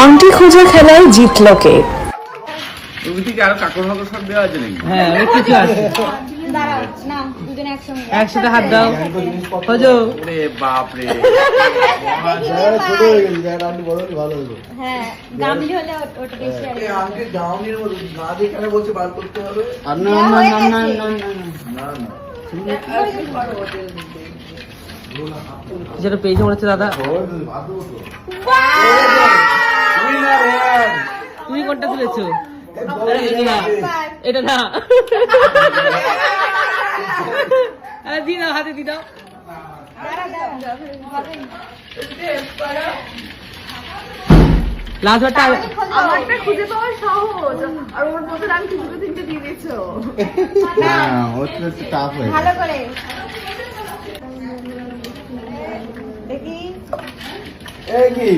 আংটি খোঁজা খেলায় জিতলো কে? তুমি কি আরো কাকর মাকর সব দেওয়া আছে নাকি? হ্যাঁ অনেক কিছু আছে। দাঁড়াও না দুজনে একসাথে হাত দাও খোঁজো। ওরে বাপ রে, ছোট হয়ে গেছি, আপনি বড় হলে ভালো হলো। হ্যাঁ গামলি হলে ওটা বেশি আর আগে গাউনের মতো গা দিয়ে কেন বলছে বার করতে হবে? আর না না না না না না না না যেটা পেয়েছে মনে হচ্ছে দাদা। তুমি কোনটা তুলেছো? আরে এটা না, এটা না। আরে দি দাও, হাতে দি দাও। লাস্ট বারটা আমারটা খুঁজে পাওয়া সহজ আর ওর মধ্যে আমি দুটো তিনটে দিয়ে দিয়েছো। না ওর তো একটু টাফ হয়ে ভালো করে দেখি এই কি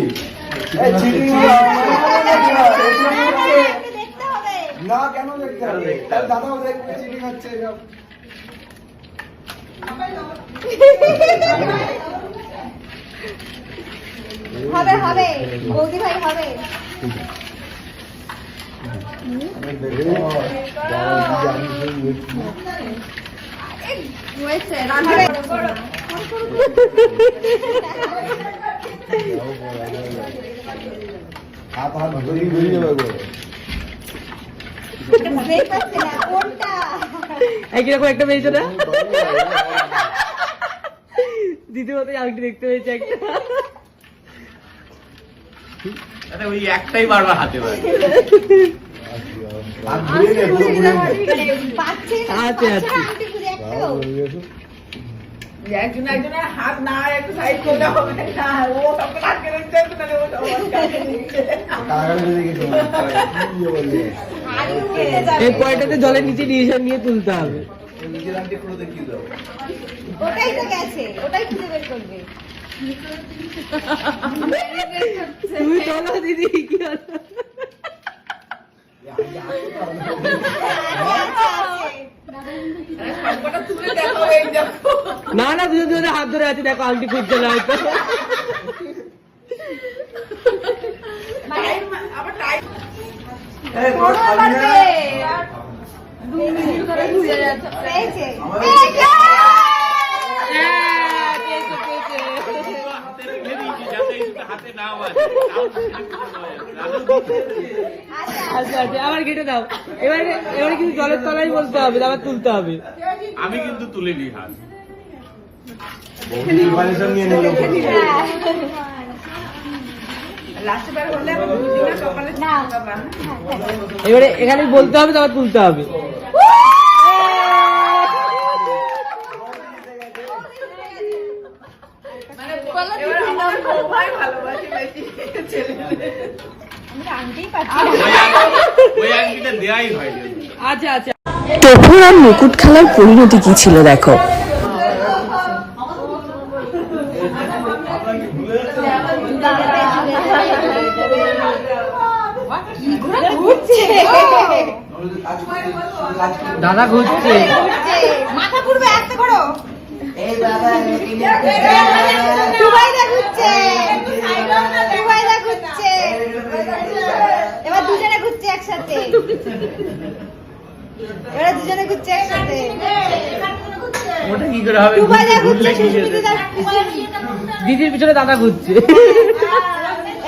এই চিটিং দেখতে হবে না কেন দেখতে হবে? তার দাদা দেখবে চিটিং হচ্ছে সব। হবে হবে বৌদি ভাই হবে হয়েছে হাত হাত ঘুরিয়ে ঘুরিয়ে যাবে। বুঝতেই পারছি না কোনটা একইরকম একটা পেয়েছো না? দ্বিতীয় মতো আংটি দেখতে পেয়েছে একটা। আরে ওই একটাই বারবার হাতে পারে। হাত ঘুরিয়ে নে, পুরো ঘুরিয়ে নে। পাচ্ছি না আছে, আছে। আংটি ঘুরে একটাও একজন একজনের হাত না একটু সাইড করলে হবে না ও সবকে আটকে রাখতে হবে তাহলে ও কাগজে দেখে কি বললে? আগে উঠে যাবে এই পয়টাতে জলের নিচে ডিসিশন নিয়ে তুলতে হবে। নিজের আন্টি পুরো দেখিয়ে দাও। ওটাই তো গেছে ওটাই খুঁজে বের করবে তুমি চলো দিদি, কি হলো? তুলে দেখো এই দেখো না না, দুজন দুজনে হাত ধরে আছে, দেখো আংটি খুঁজছে না হয়তো। আবার টাইম এই তোর খালি না? পেয়েছে হ্যাঁ, পেয়েছে, পেয়েছে। হাতে রেখে দিয়েছি যাতে এই দুটো হাতে না বাজে। আচ্ছা আচ্ছা, আবার কেটে দাও। এবারে এবারে কিন্তু জলের তলায় বলতে হবে, আবার তুলতে হবে। আমি কিন্তু তুলে নিই হাত। প্রিপারেশন নিয়ে নিল। লাস্টে বার হলে আবার দুদিনে সকালে না বাবা এবারে এখানে বলতে হবে, আবার তুলতে হবে। মানে এবার আমার বৌমাই ভালোবাসি বেশি ছেলে আমি আংটিই পাচ্ছি ওই আংটিটা দেয়াই হয়নি। আচ্ছা আচ্ছা। তখন আর মুকুট খেলার পরিণতি কি ছিল দেখো। দাদা ঘুরছে। মাথা ঘুরবে আস্তে করো দুবাইদা ঘুরছে দুবাইদা ঘুরছে এবার দুজনে ঘুরছে একসাথে এবার দুজনে ঘুরছে একসাথে ওটা কি করে হবে? দুবাইদা ঘুরছে ঘুরলে কি হবে? সুস্মিতা দিদির পিছনে দাদা ঘুরছে।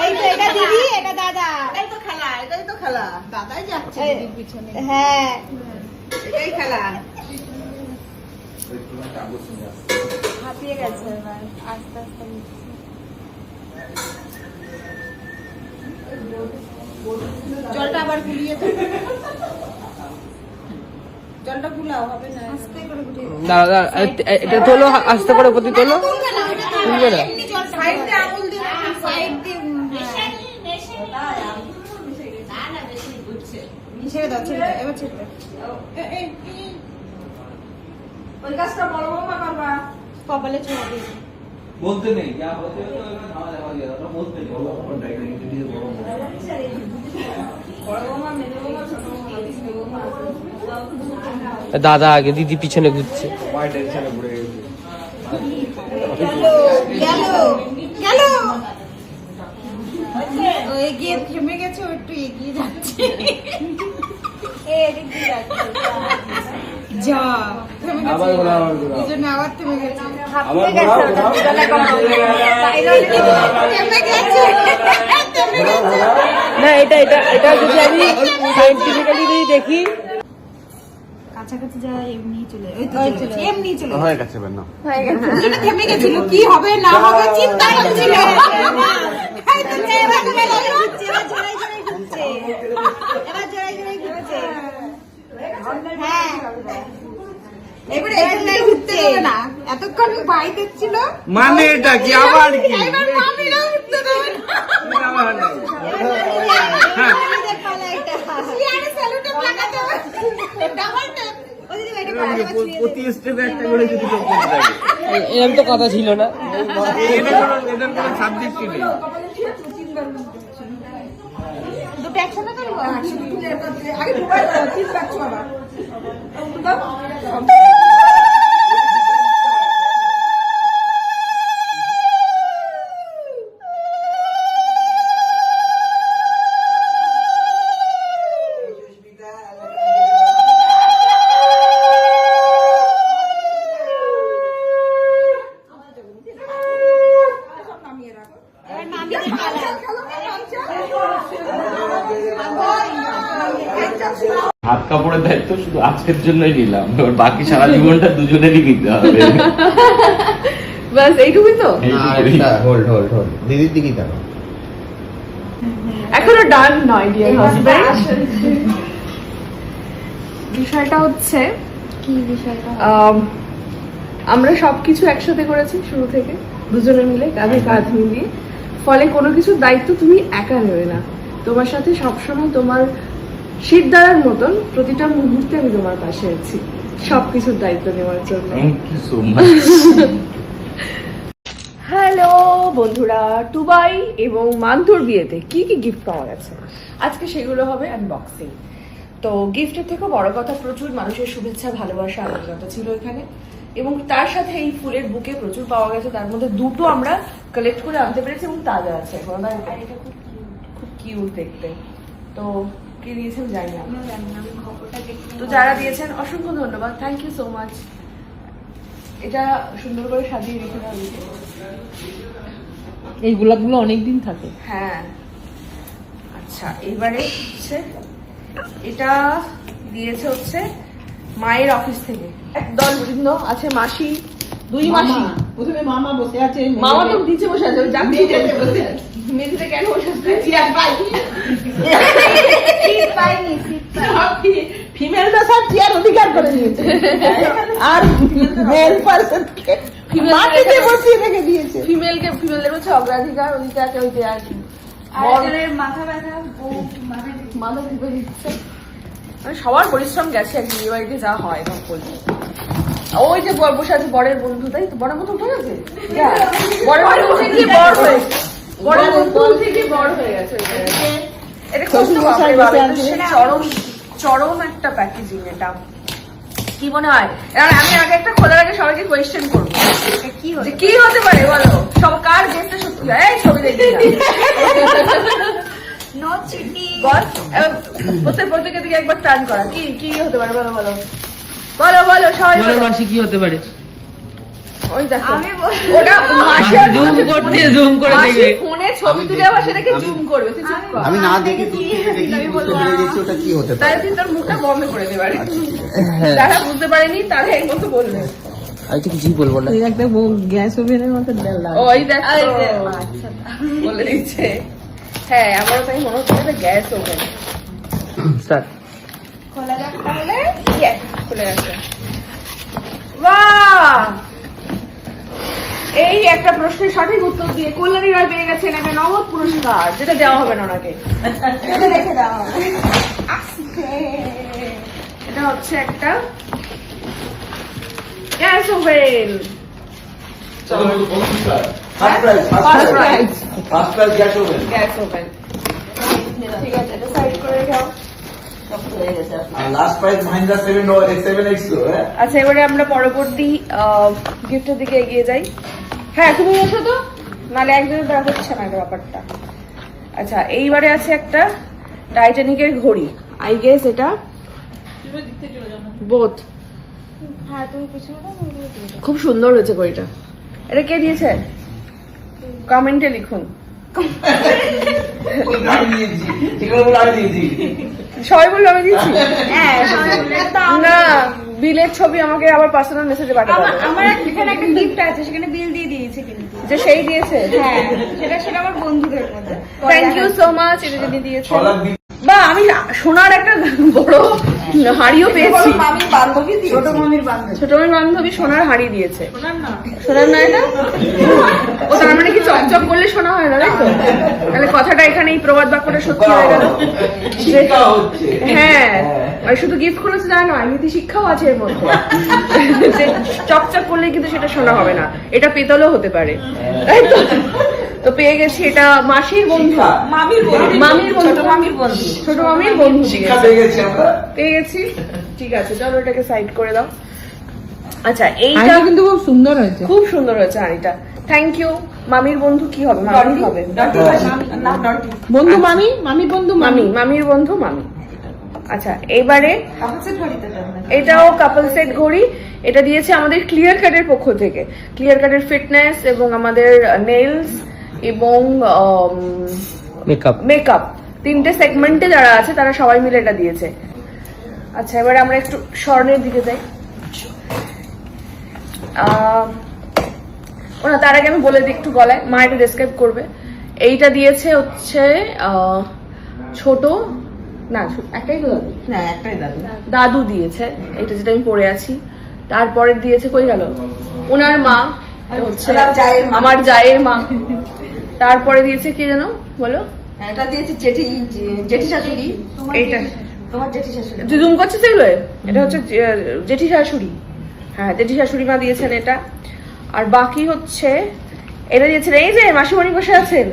এই তো এটা দিদি এটা দাদা এটাই তো খেলা এটাই তো খেলা দাদাই যাচ্ছে দিদির পিছনে হ্যাঁ এটাই খেলা হাঁপিয়ে গেছে এবার আস্তে আস্তে জলটা আবার গুলিয়ে তো জলটা গুলাও হবে না আস্তে করে ঘুরিয়ে দাদা এটা তোলো, আস্তে করে প্রতি তোলো। তুলবে না? সাইড দিয়ে আঙুল দিয়ে সাইড দিয়ে ছেড়ে দাও ছেড়ে দাও এবার ছেড়ে দাও ওই কাজটা বড় বৌমা করবা কপালে ছোঁয়া দিই বলতে নেই যা হতে হতে খাওয়া দাওয়া দিয়ে দাও, বলতে নেই। বড় বৌমা মেজো বৌমা ছোট বৌমা তিন বৌমা দাদা আগে, দিদি পিছনে ঘুরছে। মাই টেনশনে পড়ে গেছে। গেল গেল গেল ওই গিয়ে থেমে গেছে, ও একটু এগিয়ে যাচ্ছে। এদিক দিয়ে যাচ্ছে। যা থেমে গেছে, আবার ঘোরাও, আবার ঘোরাও। এই জন্য আবার থেমে গেছে। আবার ঘোরাও, ঘোরাও। থেমে গেছে। না এটা এটা এটা যদি আমি সাইন্টিফিক্যালি যদি দেখি, কাছাকাছি যা এমনি চলে, ওই তো চলে, এমনি চলে হয়ে গেছে বেন না। এটা থেমে গেছিল, কি হবে না হবে চিন্তা করছিল। এই তো এবার ঘুরছে, এবার জোড়াই জোড়াই ঘুরছে, এবার জোড়াই জোড়াই ঘুরছে। হ্যাঁ এবারে এখানে ঘুরতে হবে না, এতক্ষণ ভাই দেখছিল। মানে এটা কি আবার কি? এবার মামিরা উঠতে দেবে না। হ্যাঁ এদের পালা এটা। সিয়ারে স্যালুটেপ লাগাতে হবে, ডাবল ট্যাপ। ওই দিদি এটা পালা দেবে। প্রতি স্টেপে একটা করে যদি লোক করতে থাকে। এরকম তো কথা ছিল না। এটার কোনো সাবজেক্টই নেই। দুটো একসাথে করবো। আগে ঢুকাই দাও, চিপ কাটছো আবার। এবার মামিদের পালা। হাত কাপড়ের দায়িত্ব শুধু আজকের জন্যই নিলাম, এবার বাকি সারা জীবনটা দুজনেরই নিতে হবে। বাস এইটুকুই তো। হোল্ড হোল্ড হোল্ড, দিদির দিকেই দেখো। এখনো ডান নয় ডিয়ার হাজবেন্ড। বিষয়টা হচ্ছে কি বিষয়টা? আমরা সবকিছু একসাথে করেছি শুরু থেকে, দুজনে মিলে কাঁধে কাঁধ মিলিয়ে। ফলে কোনো কিছুর দায়িত্ব তুমি একা নেবে না। তোমার সাথে সবসময় তোমার শিরদাঁড়ার মতন প্রতিটা মুহূর্তে আমি তোমার পাশে আছি সবকিছুর দায়িত্ব নেওয়ার জন্য। Thank you so much. Hello বন্ধুরা, টুবাই এবং মান্তুর বিয়েতে কি কি গিফট পাওয়া গেছে আজকে সেগুলো হবে আনবক্সিং। তো গিফটের থেকেও বড় কথা, প্রচুর মানুষের শুভেচ্ছা, ভালোবাসা, আন্তরিকতা ছিল এখানে। এবং তার সাথে এই ফুলের বুকে প্রচুর পাওয়া গেছে, তার মধ্যে দুটো আমরা কালেক্ট করে আনতে পেরেছি এবং তাজা আছে এখন। আর এটা খুব কিউট দেখতে। তো কি দিয়েছেন জানি না, তো যারা দিয়েছেন অসংখ্য ধন্যবাদ, থ্যাংক ইউ সো মাচ। এটা সুন্দর করে সাজিয়ে রেখে দেওয়া হয়েছে। এই গোলাপগুলো অনেকদিন থাকে। হ্যাঁ আচ্ছা, এবারে হচ্ছে এটা দিয়েছে হচ্ছে মায়ের অফিস থেকে একদল বৃন্দ আছে, মাসি, দুই মাসি। প্রথমে মামা বসে আছে, মামা তো নিচে বসে আছে, যাচ্ছি মেঝেতে বসে আছে। মেঝেতে কেন বসে আছে? চেয়ার পাই। সিট পাইনি, সিট পাইনি। ফিমেলটা সব চেয়ার অধিকার করে নিয়েছে, আর মেল পার্সনকে মাটিতে বসিয়ে রেখে দিয়েছে। ফিমেলদের হচ্ছে অগ্রাধিকার, ওইটা আছে ওই যে আর কি আর এদের মাথা ব্যথা, মাথা টিপে দিচ্ছে। মানে সবার পরিশ্রম গেছে এক বিয়ে বাড়িতে যা হয় সব বলছি। ওই যে বসে আছে বরের বন্ধু, তাই তো? বরের বন্ধু উঠে গেছে, বরের বন্ধু উঠে গিয়ে বর হয়েছে, বরের বন্ধু উঠে গিয়ে বর হয়ে গেছে। এটা খুব চরম চরম একটা প্যাকেজিং। এটা কি মনে হয়? এবার আমি আগে একটা খোলার আগে সবাইকে কোয়েশ্চেন করবো, কি হতে পারে বলো? সব কার গেস্টটা সত্যি হয়? এই ছবি দেখি নো চিটি। বল, প্রত্যেকের দিকে একবার টার্ন করা। কি কি হতে পারে বলো বলো বলো বলো সবাই বলো। মাসি কি হতে পারে? ওই দেখো, আমি ওটা মাসি জুম করতে জুম করে দেখবে। ফোনে ছবি তুলে আবার সেটাকে জুম করবে। তুই চুপ কর, আমি না দেখে দূর থেকে দেখি বুঝতে পেরে গেছি ওটা কি হতে তাই পারে। তুই তোর মুখটা বন্ধ করে দেবে। যারা বুঝতে পারেনি তারা এই মতো বলবে। আমি তো কিছুই বলবো না। একটা গ্যাস ওভেনের মতো ওই দেখো বলে দিচ্ছে। হ্যাঁ আমারও তাই মনে হচ্ছে গ্যাস ওভেন। স্টার্ট। খোলা যাক তাহলে। Yes, খুলে গেছে। বাহ! এই একটা প্রশ্নের সঠিক উত্তর দিয়ে কল্যাণী রায় পেয়ে গেছেন একটা নগদ পুরস্কার, যেটা দেওয়া হবে না ওনাকে। এটা রেখে দাও। এটা হচ্ছে একটা গ্যাস ওভেন। গ্যাস ওভেন, ঠিক আছে, এটা সাইড করে রেখেও। লাস্ট প্রাইস মাহিন্দ্রা 7X হ্যাঁ। আচ্ছা, এবারে আমরা পরবর্তী গিফটের দিকে এগিয়ে যাই। হ্যাঁ তুমি এসো তো, নাহলে একজনের দ্বারা হচ্ছে না এটা ব্যাপারটা। আচ্ছা এইবারে আছে একটা টাইটানিকের ঘড়ি, আই গেস এটা বোথ। হ্যাঁ তুমি পিছনে দাও, আমি এগুলো দিয়ে দেবো। খুব সুন্দর হয়েছে ঘড়িটা। এটা কে দিয়েছে কমেন্টে লিখুন। আমি দিয়েছি, ঠিক আছে বলে আমি দিয়েছি। সবাই বললো আমি দিয়েছি। হ্যাঁ সবাই বলে, তা না, বিলের ছবি আমাকে আবার পার্সোনাল মেসেজে পাঠাতে হবে আমার এখানে একটা গিফট আছে, সেখানে বিল দিয়ে দিয়েছে কিন্তু। যে সেই দিয়েছে। হ্যাঁ সেটা আমার বন্ধুদের মধ্যে। থ্যাংক ইউ সো মাচ, এটা যিনি দিয়েছে। 6 লাখ দিন বা আমি সোনার একটা বড় হাড়িও পেয়েছি। মামির বান্ধবী দিয়েছে। ছোট মামির বান্ধবী। ছোট মেয়ের বান্ধবী সোনার হাড়ি দিয়েছে। সোনার না এটা? ও তার মানে কি চকচক করলে সোনা হয় না, তাই তো? তাহলে কথাটা এখানে এই প্রবাদ বাক্যটা সত্যি হয়ে গেল। শিক্ষা হচ্ছে। হ্যাঁ, আর শুধু গিফট করেছে তা নয়, নীতি শিক্ষাও আছে এর মধ্যে। যে চকচক করলে কিন্তু সেটা সোনা হবে না, এটা পেতলও হতে পারে, তাই তো? তো পেয়ে গেছি এটা মাসির বন্ধু, মামির বন্ধু। মামির বন্ধু, ছোট মামির বন্ধু। ছোট মামির বন্ধু শিক্ষা দিয়েছে। পেয়ে গেছি আমরা। পেয়ে গেছি, ঠিক আছে চলো এটাকে সাইড করে দাও। আচ্ছা এইটা আইটা কিন্তু খুব সুন্দর হয়েছে। খুব সুন্দর হয়েছে হাঁড়িটা, থ্যাংক ইউ। মামির বন্ধু কি হবে? মামি হবে। ডটি ভাষা, না ডটি। বন্ধু মামি, মামি বন্ধু মামি। মামির বন্ধু মামি। আচ্ছা এবারে কাপড়ের ঘড়িতে দেন না। এটাও কাপল সেট ঘড়ি, এটা দিয়েছে আমাদের ক্লিয়ার কাটের পক্ষ থেকে। ক্লিয়ার কাটের ফিটনেস এবং আমাদের নেলস এবং মেকআপ তিনটে সেগমেন্টে যারা আছে তারা সবাই মিলে এটা দিয়েছে। আচ্ছা এবারে আমরা একটু স্বর্ণের দিকে যাই। ওনা তার আগে আমি বলে দিই একটু গলায়, মা এটা ডেসক্রাইব করবে। এইটা দিয়েছে হচ্ছে ছোট না, একটাই তো দাদু। না একটাই দাদু। দাদু দিয়েছে এটা, যেটা আমি পরে আছি। তারপরে দিয়েছে কই গেল ওনার মা, হচ্ছে ওনার জায়ের মা। আমার জায়ের মা। তারপরে দিয়েছে কি যেন বলো, এটা দিয়েছে জেঠি, জেঠি শাশুড়ি। এইটা তোমার জেঠি শাশুড়ি। তুই জুম করছিস এগুলো? এটা হচ্ছে জেঠি শাশুড়ি। হ্যাঁ জেঠি শাশুড়ি মা দিয়েছেন এটা। আর বাকি হচ্ছে এটা দিয়েছেন এই যে মাসিমণি বসে আছেন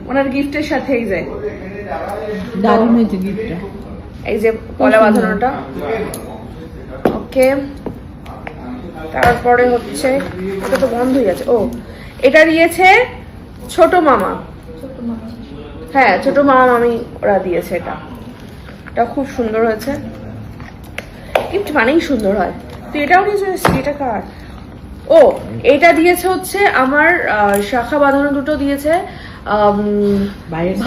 ওনার গিফটের সাথে, এই যে দারুণ হয়েছে গিফটটা। এই যে পলা বাঁধানোটা। ওকে, তারপরে হচ্ছে এটা তো বন্ধ হয়ে গেছে। ও এটা দিয়েছে ছোট মামা, হ্যাঁ ছোট মামা মামি ওরা দিয়েছে এটা। এটা খুব সুন্দর হয়েছে, গিফট মানেই সুন্দর হয়। তো এটাও দিয়েছে, এটা কার? ও এটা দিয়েছে হচ্ছে আমার শাখা বাঁধানো দুটো দিয়েছে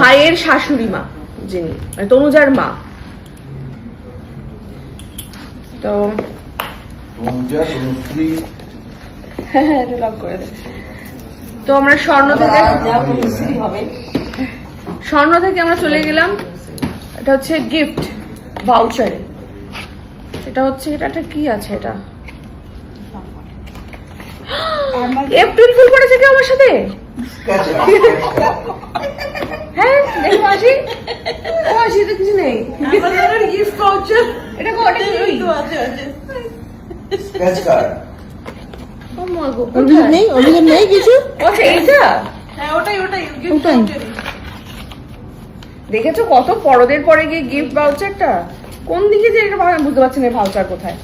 ভাইয়ের শাশুড়ি মা, যিনি মানে তনুজার মা। তো হ্যাঁ এটা লক করে দে। তো আমরা স্বর্ণ থেকে আমরা চলে গেলাম, এটা হচ্ছে গিফট ভাউচারে। এটা হচ্ছে এটা কি আছে, এটা এপ্রিল ফুল করেছে কি আমার সাথে? হ্যাঁ দেখো মাসি, ও মাসি তো কিছু নেই। Gift voucher. এটা কোটা কি? আছে আছে। Scratch card. ও মা গো, অভিযোগ নেই, অভিযোগ নেই কিছু। ও আচ্ছা এইটা হ্যাঁ ওটাই গিফট ওটাই। ভাউচার। দেখেছো কত পরদের পরে গিয়ে গিফট ভাউচারটা কোন দিকে যে এটা বুঝতে পারছি না ভাউচার কোথায়।